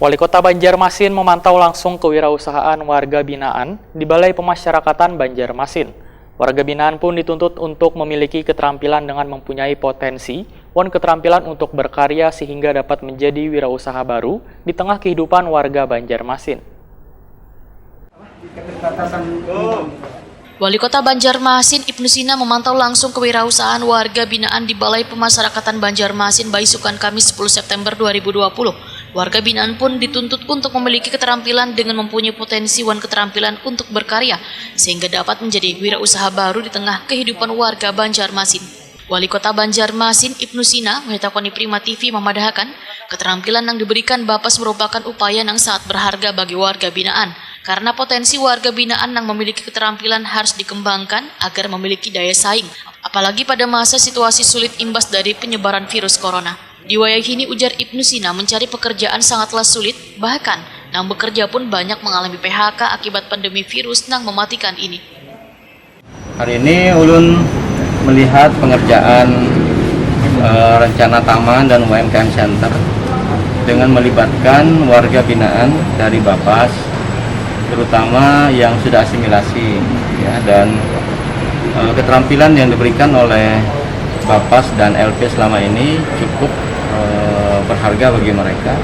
Wali Kota Banjarmasin memantau langsung kewirausahaan warga binaan di Balai Pemasyarakatan Banjarmasin. Warga binaan pun dituntut untuk memiliki keterampilan dengan mempunyai potensi dan keterampilan untuk berkarya sehingga dapat menjadi wirausaha baru di tengah kehidupan warga Banjarmasin. Wali Kota Banjarmasin Ibnu Sina memantau langsung kewirausahaan warga binaan di Balai Pemasyarakatan Banjarmasin Baisukan Kamis 10 September 2020. Warga binaan pun dituntut untuk memiliki keterampilan dengan mempunyai potensi dan keterampilan untuk berkarya sehingga dapat menjadi wirausaha baru di tengah kehidupan warga Banjarmasin. Wali Kota Banjarmasin Ibnu Sina mengatakan di Prima TV memadahkan keterampilan yang diberikan Bapas merupakan upaya yang sangat berharga bagi warga binaan. Karena potensi warga binaan yang memiliki keterampilan harus dikembangkan agar memiliki daya saing, apalagi pada masa situasi sulit imbas dari penyebaran virus corona. Di wayah ini ujar Ibnu Sina mencari pekerjaan sangatlah sulit, bahkan yang bekerja pun banyak mengalami PHK akibat pandemi virus yang mematikan ini. Hari ini ulun melihat pengerjaan rencana taman dan UMKM Center dengan melibatkan warga binaan dari Bapas, terutama yang sudah asimilasi, ya, dan keterampilan yang diberikan oleh Bapas dan LP selama ini cukup berharga bagi mereka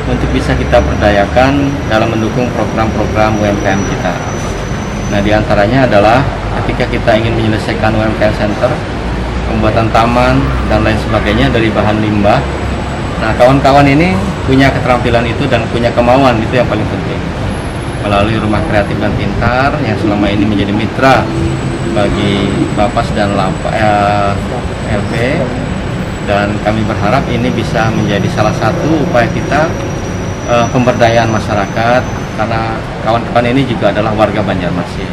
untuk bisa kita berdayakan dalam mendukung program-program UMKM kita. Nah, diantaranya adalah ketika kita ingin menyelesaikan UMKM Center, pembuatan taman dan lain sebagainya dari bahan limbah. Nah, kawan-kawan ini punya keterampilan itu dan punya kemauan, itu yang paling penting. Melalui Rumah Kreatif dan Pintar yang selama ini menjadi mitra bagi Bapas dan LP, dan kami berharap ini bisa menjadi salah satu upaya kita pemberdayaan masyarakat karena kawan-kawan ini juga adalah warga Banjarmasin.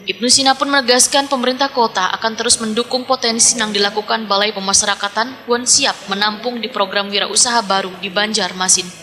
Ibnu Sina pun menegaskan pemerintah kota akan terus mendukung potensi yang dilakukan Balai Pemasyarakatan dan siap menampung di program wirausaha baru di Banjarmasin.